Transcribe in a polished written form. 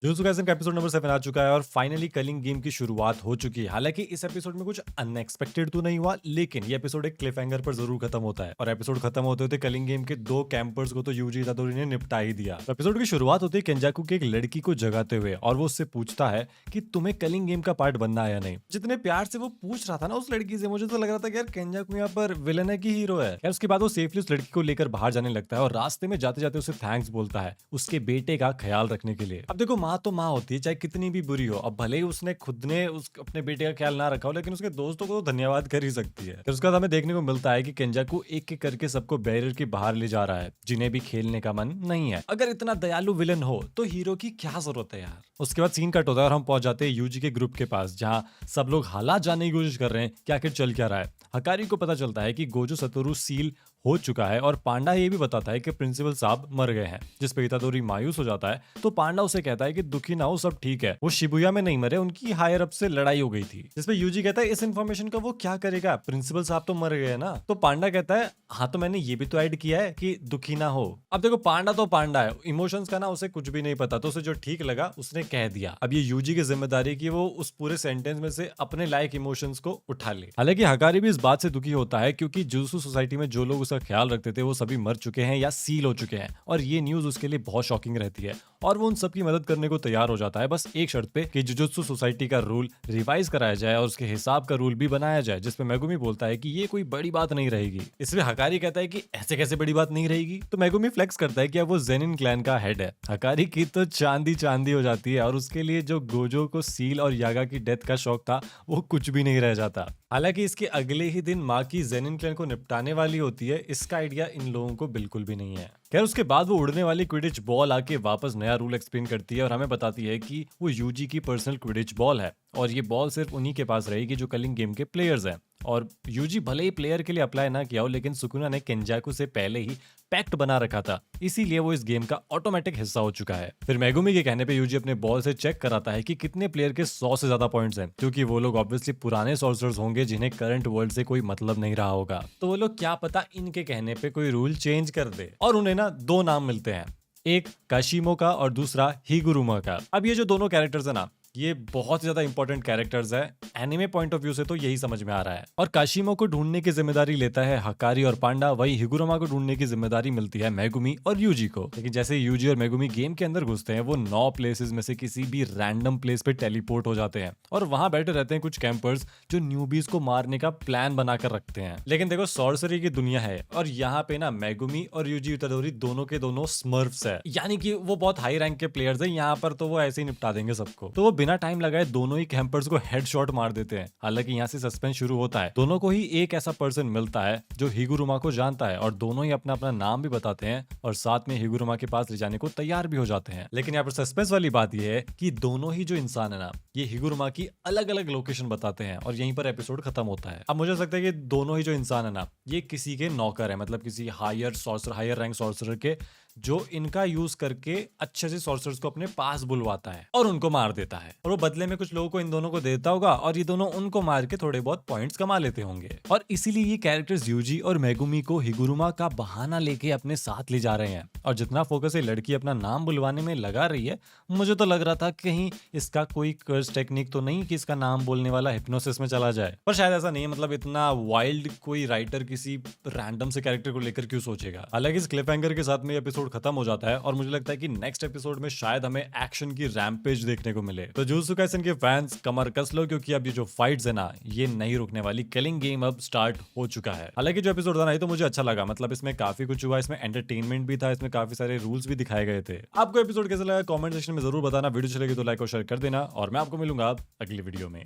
Jujutsu Kaisen का episode number 7 आ चुका है और फाइनली कलिंग गेम की शुरुआत हो चुकी है। हालांकि इस एपिसोड में कुछ अनएक्सपेक्टेड तो नहीं हुआ, लेकिन ये एपिसोड एक क्लिफहैंगर पर जरूर खत्म होता है। और एपिसोड खत्म होते होते कलिंग गेम के दो कैंपर्स को तो यूजी इतादोरी ने निपटा ही दिया। तो एपिसोड की शुरुआत होती है केंजाकू की एक लड़की को जगाते हुए, और वो उससे पूछता है कि तुम्हें कलिंग गेम का पार्ट बनना है या नहीं। जितने प्यार से वो पूछ रहा था ना उस लड़की से, मुझे तो लग रहा था कि यार केंजाकू यहाँ पर विलन है कि हीरो है। यार उसके बाद वो सेफली उस लड़की को लेकर बाहर जाने लगता है और रास्ते में जाते जाते उसे थैंक्स बोलता है उसके बेटे का ख्याल रखने के लिए। अब देखो, माँ तो माँ होती है, चाहे कितनी भी बुरी हो। अब भले ही उसने खुद ने उस अपने बेटे का ख्याल ना रखा हो, लेकिन उसके दोस्तों को तो धन्यवाद कर ही सकती है। फिर उसके बाद हमें देखने को मिलता है कि केंजाकू एक एक करके सबको बैरियर के बाहर ले जा रहा है, जिन्हें भी खेलने का मन नहीं है। अगर इतना दयालु विलन हो तो हीरो की क्या जरूरत है यार। उसके बाद सीन कट होता है और हम पहुंच जाते हैं यूजी के ग्रुप के पास, जहां सब लोग हालात जानने की कोशिश कर रहे हैं कि आखिर चल क्या रहा है। हकारी को पता चलता है कि गोजो सतोरु सील हो चुका है, और पांडा ये भी बताता है कि प्रिंसिपल साहब मर गए हैं, जिस पे इतादोरी मायूस हो जाता है। तो पांडा उसे कहता है कि दुखी ना हो, सब ठीक है, वो शिबुया में नहीं मरे, उनकी हायर अप से लड़ाई हो गई थी। जिसपे यूजी कहता है इस इन्फॉर्मेशन का वो क्या करेगा, प्रिंसिपल साहब तो मर गए ना। तो पांडा कहता है हाँ, तो मैंने ये भी तो ऐड किया है कि दुखी ना हो। अब देखो, पांडा तो पांडा है, इमोशंस का ना उसे कुछ भी नहीं पता, तो उसे जो ठीक लगा उसने कह दिया। अब ये यूजी की जिम्मेदारी कि वो उस पूरे सेंटेंस में से अपने लायक इमोशंस को उठा ले। हालांकि हकारी भी इस बात से दुखी होता है, क्योंकि जुजुत्सु सोसाइटी में जो लोग उसका ख्याल रखते थे वो सभी मर चुके हैं या सील हो चुके हैं, और ये न्यूज उसके लिए बहुत शॉकिंग रहती है। और वो उन सबकी मदद करने को तैयार हो जाता है, बस एक शर्त पे कि जुजुत्सु सोसाइटी का रूल रिवाइज कराया जाए और उसके हिसाब का रूल भी बनाया जाए, जिसपे मेगुमी बोलता है कि ये कोई बड़ी बात नहीं रहेगी। इसमें हकारी कहता है कि ऐसे कैसे बड़ी बात नहीं रहेगी। तो मेगुमी फ्लेक्स करता है कि अब वो जेनिन क्लैन का हेड है। हकारी की तो चांदी चांदी हो जाती है, और उसके लिए जो गोजो को सील और यागा की डेथ का शौक था वो कुछ भी नहीं रह जाता। हालांकि इसके अगले ही दिन माँ की जेनिन क्लैन को निपटाने वाली होती है, इसका आइडिया इन लोगों को बिल्कुल भी नहीं है। खैर उसके बाद वो उड़ने वाली क्विडिच बॉल आके वापस नया रूल एक्सप्लेन करती है और हमें बताती है कि वो यूजी की पर्सनल क्विडिच बॉल है, और ये बॉल सिर्फ उन्हीं के पास रहेगी जो कलिंग गेम के प्लेयर्स हैं। और यूजी भले ही प्लेयर के लिए अप्लाई ना किया हो, लेकिन सुकुना ने केंजाकू से पहले ही पैक्ट बना रखा था, इसीलिए वो इस गेम का ऑटोमेटिक हिस्सा हो चुका है। फिर मेगुमी के कहने पे यूजी अपने बॉल से चेक कराता है कि कितने प्लेयर के 100 से ज्यादा पॉइंट्स हैं, क्योंकि वो लोग ऑब्वियसली पुराने सॉर्सरर्स होंगे जिन्हें करंट वर्ल्ड से कोई मतलब नहीं रहा होगा। तो वो लोग क्या पता इनके कहने पे कोई रूल चेंज कर दे, और उन्हें ना दो नाम मिलते हैं, एक काशिमो का और दूसरा हिगुरुमा का। अब ये जो दोनों कैरेक्टर्स है ना, ये बहुत ज्यादा इंपॉर्टेंट कैरेक्टर्स है। एनिमे पॉइंट ऑफ व्यू से तो यही समझ में आ रहा है। और काशिमो को ढूंढने की जिम्मेदारी लेता है हकारी और पांडा, वही हिगुरुमा को ढूंढने की जिम्मेदारी मिलती है मेगुमी और यूजी को। लेकिन जैसे यूजी और मेगुमी गेम के अंदर घुसते हैं, वो 9 प्लेसेस में से किसी भी रैंडम प्लेस पे टेलीपोर्ट हो जाते हैं, और वहां बैठे रहते हैं कुछ कैंपर्स जो न्यूबीज को मारने का प्लान बनाकर रखते हैं। लेकिन देखो, सॉर्सरी की दुनिया है, और यहाँ पे ना मेगुमी और यूजी इतादोरी दोनों के दोनों स्मर्फ्स है, यानी कि वो बहुत हाई रैंक के प्लेयर्स है। यहाँ पर तो वो ऐसे ही निपटा देंगे सबको। तो वो बिना टाइम लगाए दोनों ही कैंपर्स को हेडशॉट मार देते हैं। हालांकि यहाँ से सस्पेंस शुरू होता है, दोनों को ही एक ऐसा पर्सन मिलता है जो हिगुरुमा को जानता है, और दोनों ही अपना अपना नाम भी बताते हैं, और साथ में हिगुरुमा के पास ले जाने को तैयार भी हो जाते हैं। लेकिन यहाँ पर सस्पेंस वाली बात यह है कि दोनों ही जो इंसान है ना, ये हिगुरुमा की अलग अलग लोकेशन बताते हैं, और यहीं पर एपिसोड खत्म होता है। अब मुझे लगता है कि दोनों ही जो इंसान है ना, ये किसी के नौकर है, मतलब किसी हायर रैंक सॉर्सरर के, जो इनका यूज करके अच्छे से सॉर्सरर्स को अपने पास बुलवाता है और उनको मार देता है, और वो बदले में कुछ लोगों को इन दोनों को देता होगा, और ये दोनों उनको मार के थोड़े बहुत पॉइंट्स कमा लेते होंगे। और इसीलिए ये कैरेक्टर्स यूजी और मेगुमी को हिगुरुमा का बहाना लेके अपने साथ ले जा रहे हैं। और जितना फोकस ये लड़की अपना नाम बुलवाने में लगा रही है, मुझे तो लग रहा था कहीं इसका कोई कर्स टेक्निक तो नहीं कि इसका नाम बोलने वाला हिप्नोसिस में चला जाए, पर शायद ऐसा नहीं है। मतलब इतना वाइल्ड कोई राइटर किसी रैंडम से कैरेक्टर को लेकर क्यों सोचेगा। हालांकि इस क्लिफहैंगर के साथ में एपिसोड खत्म हो जाता है, और मुझे लगता है कि नेक्स्ट एपिसोड में शायद हमें एक्शन की रैम्पेज देखने को मिले। तो जुजुत्सु काइसेन के फैंस कमर कस लो, क्योंकि अब ये जो फाइट्स है ना, ये नहीं रुकने वाली। किलिंग गेम अब स्टार्ट हो चुका है। हालांकि जो एपिसोड था ना, ये तो मुझे अच्छा लगा, मतलब इसमें काफी कुछ हुआ, इसमें एंटरटेनमेंट भी था, इसमें काफी सारे रूल्स भी दिखाए गए थे। आपको एपिसोड कैसा लगा कमेंट सेक्शन में जरूर बताना। वीडियो चलेगी तो लाइक और शेयर कर देना, और मैं आपको मिलूंगा अगली वीडियो में।